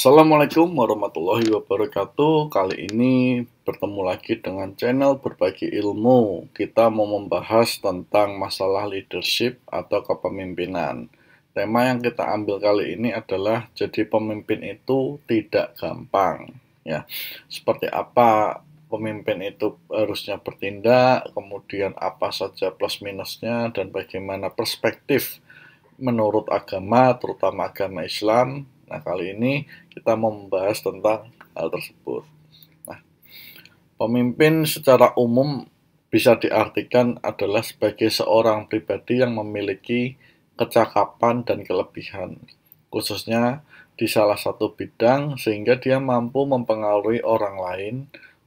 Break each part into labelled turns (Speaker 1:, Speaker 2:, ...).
Speaker 1: Assalamualaikum warahmatullahi wabarakatuh. Kali ini bertemu lagi dengan channel Berbagi Ilmu. Kita mau membahas tentang masalah leadership atau kepemimpinan. Tema yang kita ambil kali ini adalah jadi pemimpin itu tidak gampang. Ya, seperti apa pemimpin itu harusnya bertindak, kemudian apa saja plus minusnya, dan bagaimana perspektif menurut agama, terutama agama Islam. Nah, kali ini kita mau membahas tentang hal tersebut. Nah, pemimpin secara umum bisa diartikan adalah sebagai seorang pribadi yang memiliki kecakapan dan kelebihan, khususnya di salah satu bidang, sehingga dia mampu mempengaruhi orang lain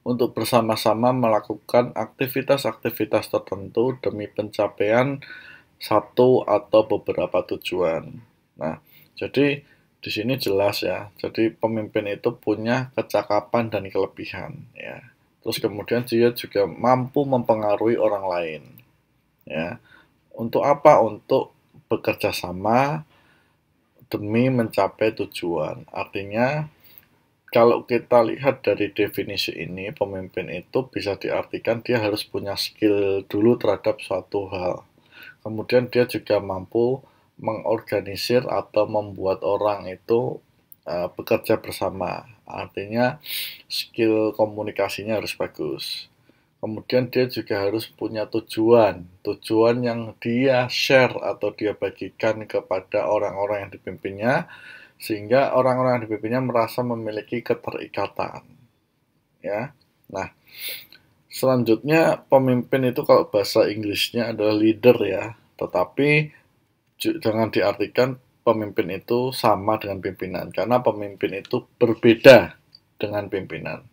Speaker 1: untuk bersama-sama melakukan aktivitas-aktivitas tertentu demi pencapaian satu atau beberapa tujuan. Nah, jadi di sini jelas ya. Jadi pemimpin itu punya kecakapan dan kelebihan ya. Terus kemudian dia juga mampu mempengaruhi orang lain. Ya. Untuk apa? Untuk bekerja sama demi mencapai tujuan. Artinya kalau kita lihat dari definisi ini, pemimpin itu bisa diartikan dia harus punya skill dulu terhadap suatu hal. Kemudian dia juga mampu mengorganisir atau membuat orang itu bekerja bersama. Artinya skill komunikasinya harus bagus. Kemudian dia juga harus punya tujuan yang dia share atau dia bagikan kepada orang-orang yang dipimpinnya, sehingga orang-orang yang dipimpinnya merasa memiliki keterikatan. Ya, nah selanjutnya pemimpin itu kalau bahasa Inggrisnya adalah leader ya, tetapi jangan diartikan pemimpin itu sama dengan pimpinan, karena pemimpin itu berbeda dengan pimpinan.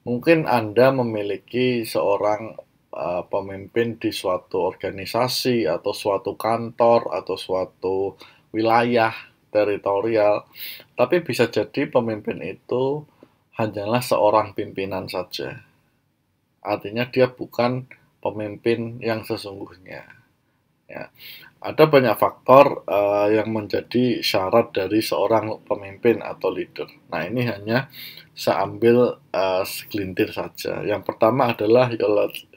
Speaker 1: Mungkin Anda memiliki seorang pemimpin di suatu organisasi atau suatu kantor atau suatu wilayah teritorial, tapi bisa jadi pemimpin itu hanyalah seorang pimpinan saja. Artinya dia bukan pemimpin yang sesungguhnya. Ya. Ada banyak faktor yang menjadi syarat dari seorang pemimpin atau leader. Nah, ini hanya saya ambil segelintir saja. Yang pertama adalah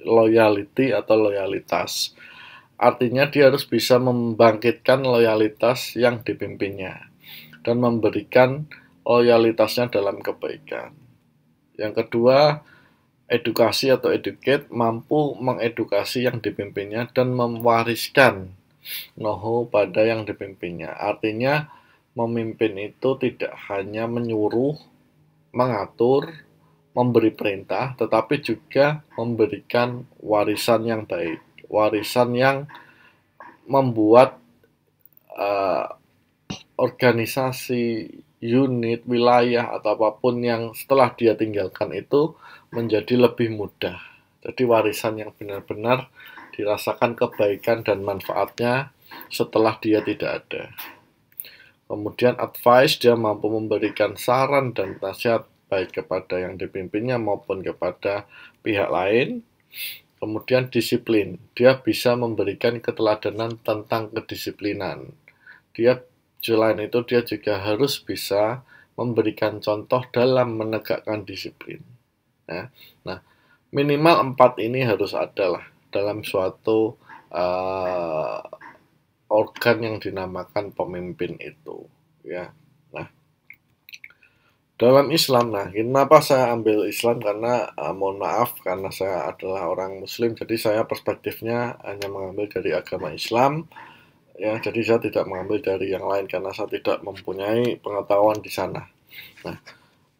Speaker 1: loyalty atau loyalitas. Artinya dia harus bisa membangkitkan loyalitas yang dipimpinnya dan memberikan loyalitasnya dalam kebaikan. Yang kedua, edukasi atau educate, mampu mengedukasi yang dipimpinnya dan mewariskan know-how pada yang dipimpinnya. Artinya memimpin itu tidak hanya menyuruh, mengatur, memberi perintah, tetapi juga memberikan warisan yang baik, warisan yang membuat organisasi, unit, wilayah, atau apapun yang setelah dia tinggalkan itu menjadi lebih mudah. Jadi warisan yang benar-benar dirasakan kebaikan dan manfaatnya setelah dia tidak ada. Kemudian advice, dia mampu memberikan saran dan nasihat baik kepada yang dipimpinnya maupun kepada pihak lain. Kemudian disiplin, dia bisa memberikan keteladanan tentang kedisiplinan. Selain itu dia juga harus bisa memberikan contoh dalam menegakkan disiplin. Ya. Nah, minimal 4 ini harus ada lah dalam suatu organ yang dinamakan pemimpin itu. Ya. Nah, dalam Islam, nah kenapa saya ambil Islam, karena mohon maaf karena saya adalah orang Muslim, jadi saya perspektifnya hanya mengambil dari agama Islam. Ya, jadi saya tidak mengambil dari yang lain karena saya tidak mempunyai pengetahuan di sana. Nah,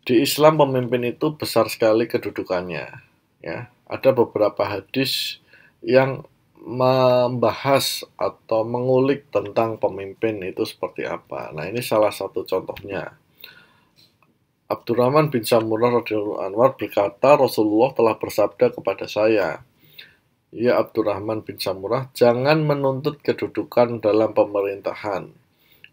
Speaker 1: di Islam pemimpin itu besar sekali kedudukannya. Ya, ada beberapa hadis yang membahas atau mengulik tentang pemimpin itu seperti apa. Nah, ini salah satu contohnya. Abdurrahman bin Samurah radhiyallahu anhu berkata, Rasulullah telah bersabda kepada saya, "Ya Abdurrahman bin Samurah, jangan menuntut kedudukan dalam pemerintahan.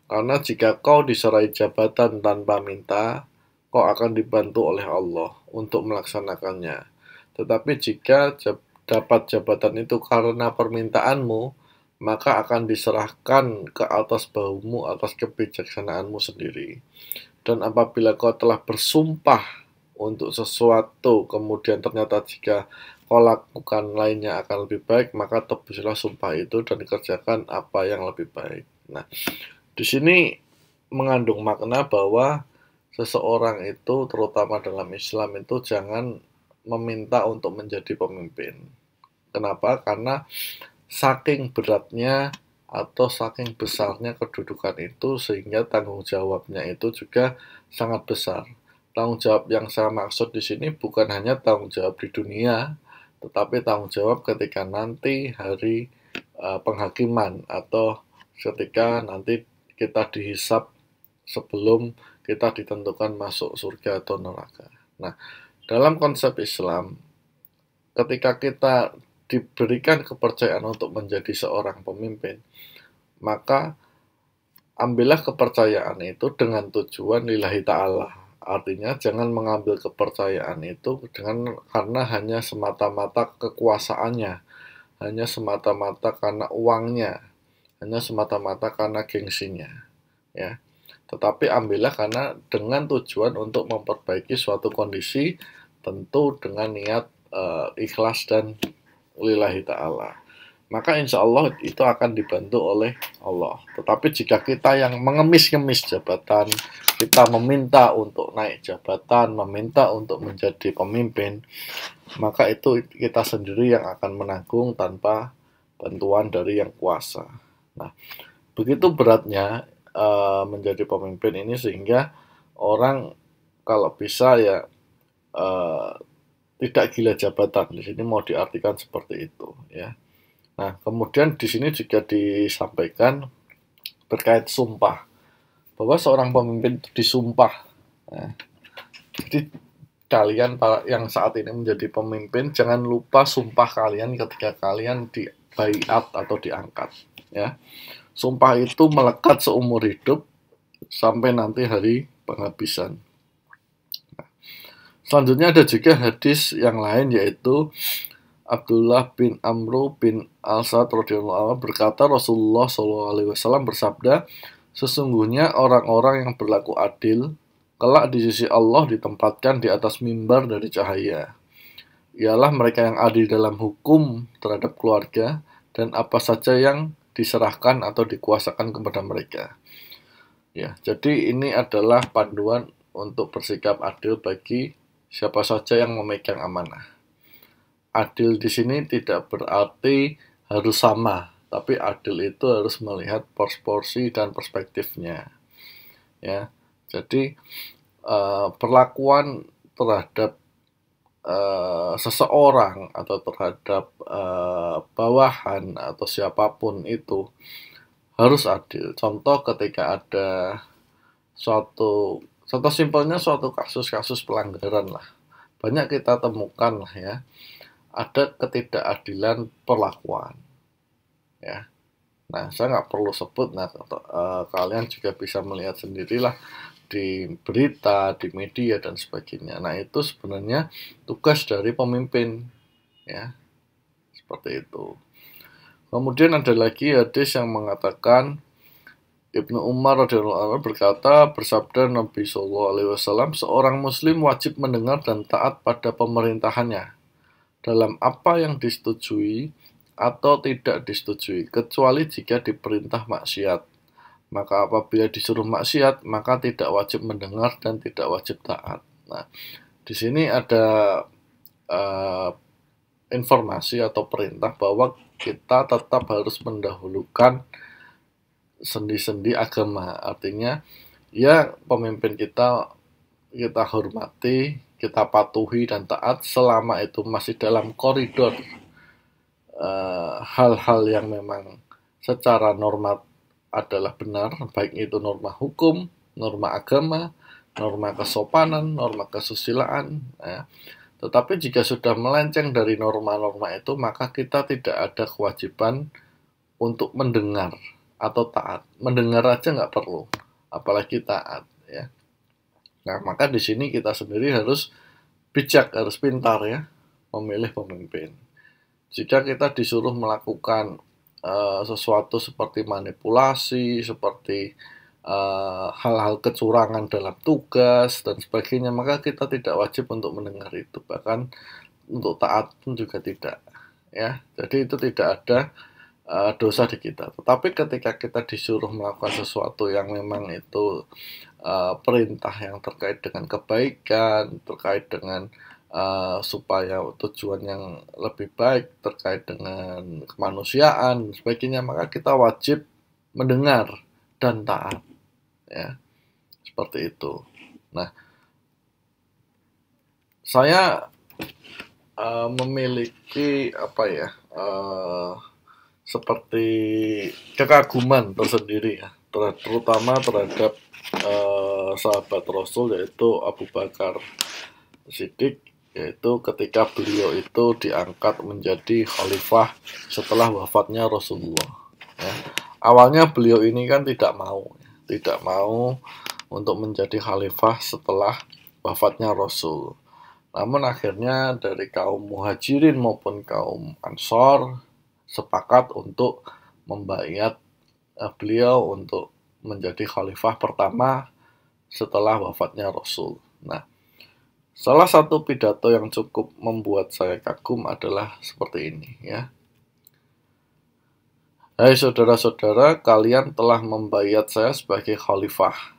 Speaker 1: Karena jika kau diserai jabatan tanpa minta, kau akan dibantu oleh Allah untuk melaksanakannya. Tetapi jika dapat jabatan itu karena permintaanmu, maka akan diserahkan ke atas bahumu atas kebijaksanaanmu sendiri." Dan apabila kau telah bersumpah untuk sesuatu, kemudian ternyata jika kau lakukan lainnya akan lebih baik, maka tebuslah sumpah itu dan kerjakan apa yang lebih baik. Nah, di sini mengandung makna bahwa seseorang itu, terutama dalam Islam itu, jangan meminta untuk menjadi pemimpin. Kenapa? Karena saking beratnya atau saking besarnya kedudukan itu sehingga tanggung jawabnya itu juga sangat besar. Tanggung jawab yang saya maksud di sini bukan hanya tanggung jawab di dunia, tetapi tanggung jawab ketika nanti hari penghakiman atau ketika nanti kita dihisap sebelum kita ditentukan masuk surga atau neraka. Nah, dalam konsep Islam, ketika kita diberikan kepercayaan untuk menjadi seorang pemimpin, maka ambillah kepercayaan itu dengan tujuan lillahi ta'ala. Artinya jangan mengambil kepercayaan itu karena hanya semata-mata kekuasaannya, hanya semata-mata karena uangnya, hanya semata-mata karena gengsinya, ya. Tetapi ambillah karena dengan tujuan untuk memperbaiki suatu kondisi, tentu dengan niat ikhlas dan lillahi ta'ala. Maka insya Allah itu akan dibantu oleh Allah. Tetapi jika kita yang mengemis-ngemis jabatan, kita meminta untuk naik jabatan, meminta untuk menjadi pemimpin, maka itu kita sendiri yang akan menanggung tanpa bantuan dari yang kuasa. Nah, begitu beratnya menjadi pemimpin ini sehingga orang kalau bisa ya tidak gila jabatan. Di sini mau diartikan seperti itu, ya. Nah, kemudian di sini juga disampaikan terkait sumpah, bahwa seorang pemimpin itu disumpah. Nah, jadi kalian yang saat ini menjadi pemimpin, jangan lupa sumpah kalian ketika kalian dibaiat atau diangkat. Ya, sumpah itu melekat seumur hidup sampai nanti hari penghabisan. Nah, selanjutnya ada juga hadis yang lain, yaitu Abdullah bin Amru bin Al-Sad radhiyallahu anhu berkata, Rasulullah SAW bersabda, sesungguhnya orang-orang yang berlaku adil kelak di sisi Allah ditempatkan di atas mimbar dari cahaya. Ialah mereka yang adil dalam hukum terhadap keluarga dan apa saja yang diserahkan atau dikuasakan kepada mereka. Ya, jadi ini adalah panduan untuk bersikap adil bagi siapa saja yang memegang amanah. Adil di sini tidak berarti harus sama, tapi adil itu harus melihat porsi dan perspektifnya. Ya, jadi perlakuan terhadap seseorang atau terhadap bawahan atau siapapun itu harus adil. Contoh ketika ada contoh simpelnya suatu kasus-kasus pelanggaran lah, banyak kita temukan lah ya, ada ketidakadilan perlakuan, ya. Nah, saya nggak perlu sebut, nah kalian juga bisa melihat sendirilah di berita, di media dan sebagainya. Nah, itu sebenarnya tugas dari pemimpin, ya, seperti itu. Kemudian ada lagi hadis yang mengatakan Ibnu Umar radhiyallahu anhu berkata, bersabda Nabi SAW, seorang Muslim wajib mendengar dan taat pada pemerintahannya dalam apa yang disetujui atau tidak disetujui, kecuali jika diperintah maksiat. Maka apabila disuruh maksiat, maka tidak wajib mendengar dan tidak wajib taat. Nah, di sini ada informasi atau perintah bahwa kita tetap harus mendahulukan sendi-sendi agama. Artinya, ya pemimpin kita hormati, kita patuhi dan taat selama itu masih dalam koridor hal-hal yang memang secara norma adalah benar, baik itu norma hukum, norma agama, norma kesopanan, norma kesusilaan, ya. Tetapi jika sudah melenceng dari norma-norma itu, maka kita tidak ada kewajiban untuk mendengar atau taat. Mendengar aja nggak perlu, apalagi taat, ya. Nah, maka di sini kita sendiri harus bijak, harus pintar ya, memilih pemimpin. Jika kita disuruh melakukan sesuatu seperti manipulasi, seperti hal-hal kecurangan dalam tugas dan sebagainya, maka kita tidak wajib untuk mendengar itu, bahkan untuk taat pun juga tidak, ya. Jadi itu tidak ada dosa di kita. Tetapi ketika kita disuruh melakukan sesuatu yang memang itu perintah yang terkait dengan kebaikan, terkait dengan supaya tujuan yang lebih baik, terkait dengan kemanusiaan dan sebagainya, maka kita wajib mendengar dan taat, ya, seperti itu. Nah, saya memiliki apa ya, seperti kekaguman tersendiri ya, terutama terhadap sahabat Rasul, yaitu Abu Bakar Siddiq, yaitu ketika beliau itu diangkat menjadi khalifah setelah wafatnya Rasulullah, ya. Awalnya beliau ini kan tidak mau untuk menjadi khalifah setelah wafatnya Rasul. Namun akhirnya dari kaum muhajirin maupun kaum ansor sepakat untuk membaiat beliau untuk menjadi khalifah pertama setelah wafatnya Rasul. Nah, salah satu pidato yang cukup membuat saya kagum adalah seperti ini, ya. Hai saudara-saudara, kalian telah membaiat saya sebagai khalifah.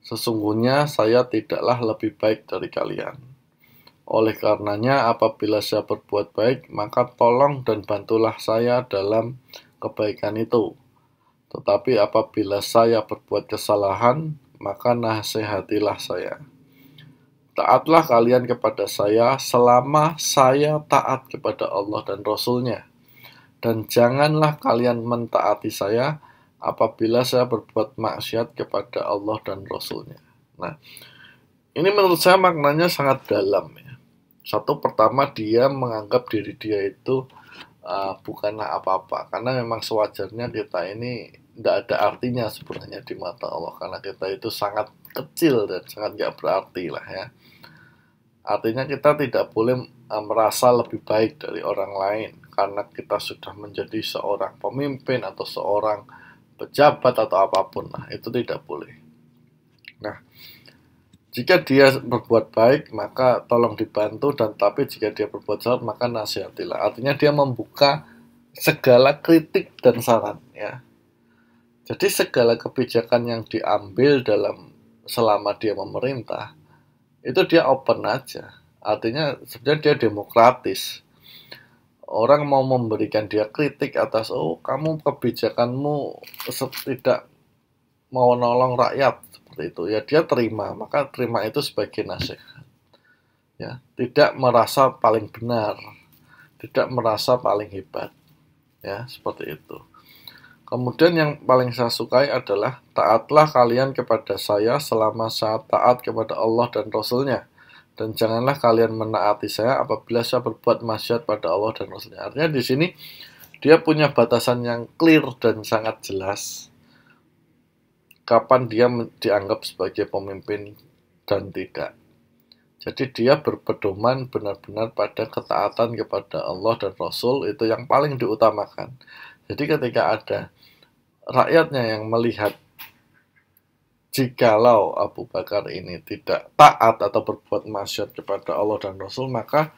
Speaker 1: Sesungguhnya saya tidaklah lebih baik dari kalian. Oleh karenanya, apabila saya berbuat baik, maka tolong dan bantulah saya dalam kebaikan itu. Tetapi apabila saya berbuat kesalahan, maka nasihatilah saya. Taatlah kalian kepada saya selama saya taat kepada Allah dan Rasul-Nya. Dan janganlah kalian mentaati saya apabila saya berbuat maksiat kepada Allah dan Rasul-Nya. Nah, ini menurut saya maknanya sangat dalam, ya. Satu, pertama, dia menganggap diri dia itu bukanlah apa-apa, karena memang sewajarnya kita ini tidak ada artinya sebenarnya di mata Allah, karena kita itu sangat kecil dan sangat gak berarti lah, ya. Artinya kita tidak boleh merasa lebih baik dari orang lain karena kita sudah menjadi seorang pemimpin atau seorang pejabat atau apapun. Nah, itu tidak boleh. Nah, jika dia berbuat baik, maka tolong dibantu, dan tapi jika dia berbuat salah, maka nasihatilah. Artinya dia membuka segala kritik dan saran, ya. Jadi segala kebijakan yang diambil selama dia memerintah, itu dia open aja. Artinya sebenarnya dia demokratis. Orang mau memberikan dia kritik atas, oh kamu kebijakanmu tidak mau nolong rakyat, seperti itu, ya dia terima, maka terima itu sebagai nasihat, ya. Tidak merasa paling benar, tidak merasa paling hebat, ya, seperti itu. Kemudian yang paling saya sukai adalah taatlah kalian kepada saya selama saya taat kepada Allah dan Rasul-Nya. Dan janganlah kalian menaati saya apabila saya berbuat maksiat pada Allah dan Rasul-Nya. Artinya di sini dia punya batasan yang clear dan sangat jelas. Kapan dia dianggap sebagai pemimpin dan tidak. Jadi dia berpedoman benar-benar pada ketaatan kepada Allah dan Rasul, itu yang paling diutamakan. Jadi ketika ada rakyatnya yang melihat jikalau Abu Bakar ini tidak taat atau berbuat maksiat kepada Allah dan Rasul, maka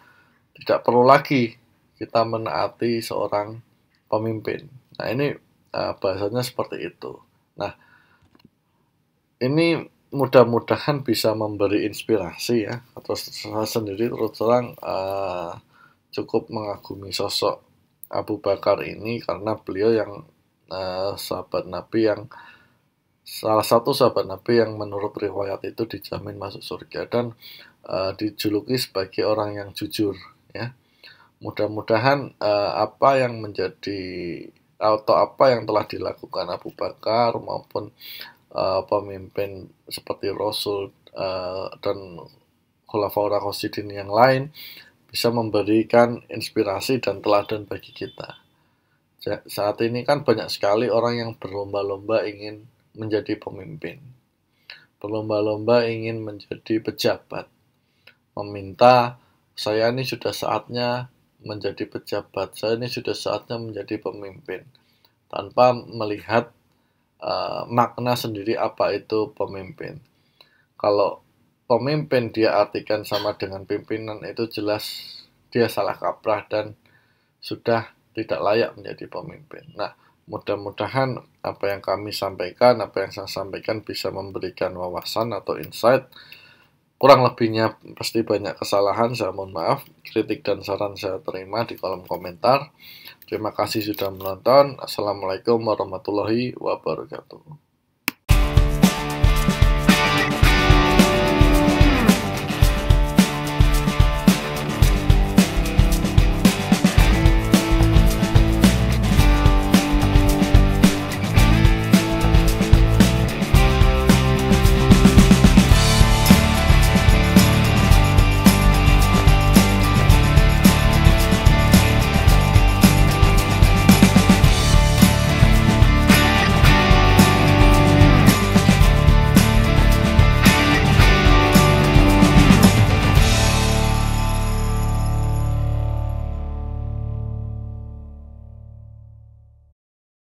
Speaker 1: tidak perlu lagi kita menaati seorang pemimpin. Nah, ini bahasanya seperti itu. Nah, ini mudah-mudahan bisa memberi inspirasi, ya. Terus saya sendiri terus terang cukup mengagumi sosok Abu Bakar ini karena beliau yang sahabat Nabi, yang salah satu sahabat Nabi yang menurut riwayat itu dijamin masuk surga dan dijuluki sebagai orang yang jujur, ya. Mudah-mudahan apa yang menjadi atau apa yang telah dilakukan Abu Bakar maupun pemimpin seperti Rasul dan Khulafaur Rasyidin yang lain bisa memberikan inspirasi dan teladan bagi kita. Saat ini kan banyak sekali orang yang berlomba-lomba ingin menjadi pemimpin, berlomba-lomba ingin menjadi pejabat, meminta, saya ini sudah saatnya menjadi pejabat, saya ini sudah saatnya menjadi pemimpin, tanpa melihat makna sendiri apa itu pemimpin. Kalau pemimpin dia artikan sama dengan pimpinan, itu jelas dia salah kaprah dan sudah tidak layak menjadi pemimpin. Nah, mudah-mudahan apa yang kami sampaikan, apa yang saya sampaikan bisa memberikan wawasan atau insight. Kurang lebihnya pasti banyak kesalahan, saya mohon maaf. Kritik dan saran saya terima di kolom komentar. Terima kasih sudah menonton. Assalamualaikum warahmatullahi wabarakatuh.